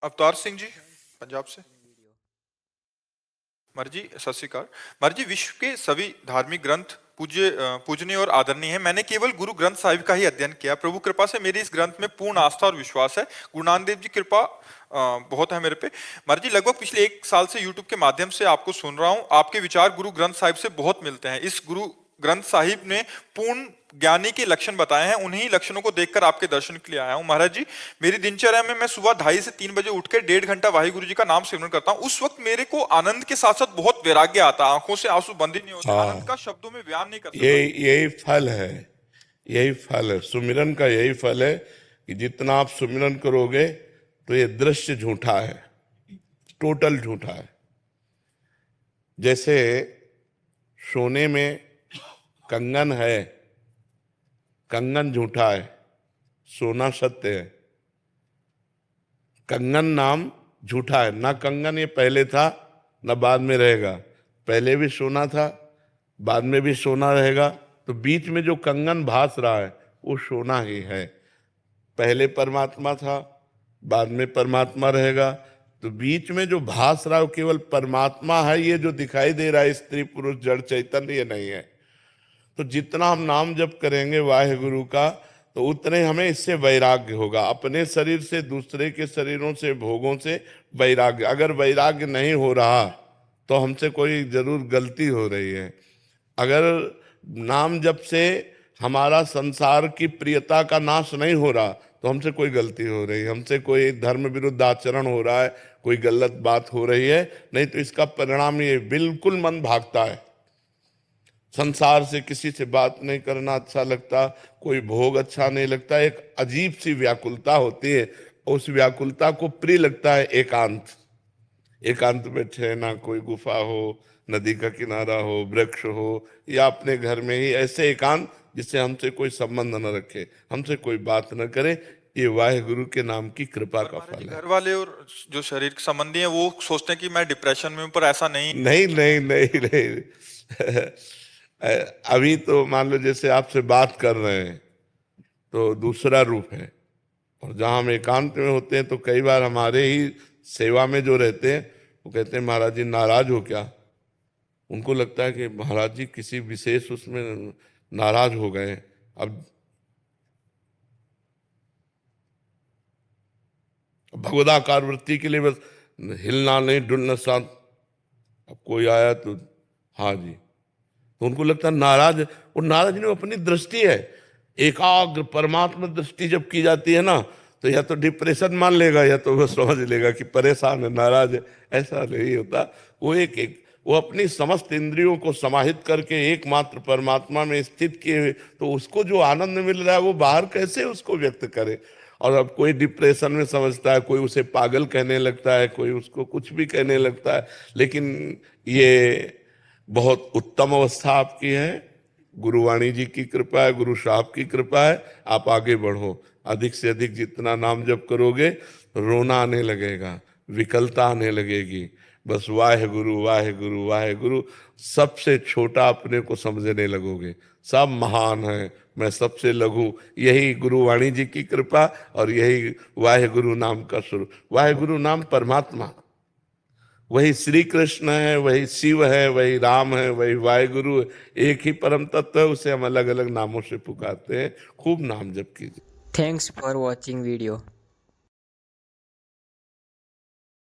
अवतार सिंह जी पंजाब से। मर्जी सत श्री अकाल। मर्जी विश्व के सभी धार्मिक ग्रंथ पूजनीय और आदरणीय है। मैंने केवल गुरु ग्रंथ साहिब का ही अध्ययन किया। प्रभु कृपा से मेरी इस ग्रंथ में पूर्ण आस्था और विश्वास है। गुरु नानक देव जी कृपा बहुत है मेरे पे। मर्जी लगभग पिछले 1 साल से यूट्यूब के माध्यम से आपको सुन रहा हूँ। आपके विचार गुरु ग्रंथ साहिब से बहुत मिलते हैं। इस गुरु ग्रंथ साहिब ने पूर्ण ज्ञानी के लक्षण बताए हैं, उन्हीं लक्षणों को देखकर आपके दर्शन के लिए आया हूं। महाराज जी, मेरी दिनचर्या में मैं सुबह 2:30 से 3 बजे उठकर 1.5 घंटा वाहिगुरु जी का नाम सिमरन करता हूं। उस वक्त मेरे को आनंद के साथ साथ बहुत वैराग्य आता है, आंखों से आंसू बंद ही नहीं होते। आनंद का शब्दों में बयान नहीं कर सकता। यही फल है, यही फल है सुमिरन का। यही फल है कि जितना आप सुमिरन करोगे तो ये दृश्य झूठा है, टोटल झूठा है। जैसे सोने में कंगन है, कंगन झूठा है, सोना सत्य है। कंगन नाम झूठा है ना, कंगन ये पहले था ना बाद में रहेगा। पहले भी सोना था, बाद में भी सोना रहेगा। तो बीच में जो कंगन भास रहा है वो सोना ही है। पहले परमात्मा था, बाद में परमात्मा रहेगा। तो बीच में जो भास रहा है वो केवल परमात्मा है। ये जो दिखाई दे रहा है स्त्री पुरुष जड़ चैतन्य, ये नहीं है। तो जितना हम नाम जप करेंगे वाहेगुरु का, तो उतने हमें इससे वैराग्य होगा। अपने शरीर से, दूसरे के शरीरों से, भोगों से वैराग्य। अगर वैराग्य नहीं हो रहा तो हमसे कोई जरूर गलती हो रही है। अगर नाम जप से हमारा संसार की प्रियता का नाश नहीं हो रहा तो हमसे कोई गलती हो रही है, हमसे कोई धर्म विरुद्ध आचरण हो रहा है, कोई गलत बात हो रही है। नहीं तो इसका परिणाम ये बिल्कुल मन भागता है। संसार से किसी से बात नहीं करना अच्छा लगता, कोई भोग अच्छा नहीं लगता। एक अजीब सी व्याकुलता होती है। उस व्याकुलता को प्रिय लगता है एकांत। एकांत में ठहरना, कोई गुफा हो, नदी का किनारा हो, वृक्ष हो, या अपने घर में ही ऐसे एकांत जिससे हमसे कोई संबंध न रखे, हमसे कोई बात न करे। ये वाहेगुरु के नाम की कृपा का फल है। घर वाले और जो शरीर के संबंधी हैं वो सोचते हैं कि मैं डिप्रेशन में हूं, पर ऐसा नहीं। नहीं नहीं नहीं नहीं अभी तो मान लो जैसे आपसे बात कर रहे हैं तो दूसरा रूप है, और जहां हम एकांत में होते हैं तो कई बार हमारे ही सेवा में जो रहते हैं वो कहते हैं महाराज जी नाराज हो क्या। उनको लगता है कि महाराज जी किसी विशेष उसमें नाराज हो गए। अब भगवदाकार वृत्ति के लिए बस हिलना नहीं, डुलना शांत। अब कोई आया तो हाँ जी, तो उनको लगता है नाराज। और नाराज नहीं, अपनी दृष्टि है। एकाग्र परमात्मा दृष्टि जब की जाती है ना, तो या तो डिप्रेशन मान लेगा या तो वो समझ लेगा कि परेशान है, नाराज है। ऐसा नहीं होता। वो अपनी समस्त इंद्रियों को समाहित करके एकमात्र परमात्मा में स्थित किए, तो उसको जो आनंद मिल रहा है वो बाहर कैसे उसको व्यक्त करे। और अब कोई डिप्रेशन में समझता है, कोई उसे पागल कहने लगता है, कोई उसको कुछ भी कहने लगता है। लेकिन ये बहुत उत्तम अवस्था आपकी है। गुरुवाणी जी की कृपा है, गुरु साहब की कृपा है। आप आगे बढ़ो, अधिक से अधिक जितना नाम जप करोगे रोना आने लगेगा, विकलता आने लगेगी। बस वाहेगुरु वाहेगुरु वाहेगुरु। सबसे छोटा अपने को समझने लगोगे, सब महान है, मैं सबसे लघु। यही गुरुवाणी जी की कृपा और यही वाहेगुरु नाम का स्वरूप। वाहेगुरु नाम परमात्मा, वही श्री कृष्ण है, वही शिव है, वही राम है, वही वाहेगुरु है। एक ही परम तत्व है, उसे हम अलग अलग नामों से पुकारते हैं। खूब नाम जप कीजिए। Thanks for watching video.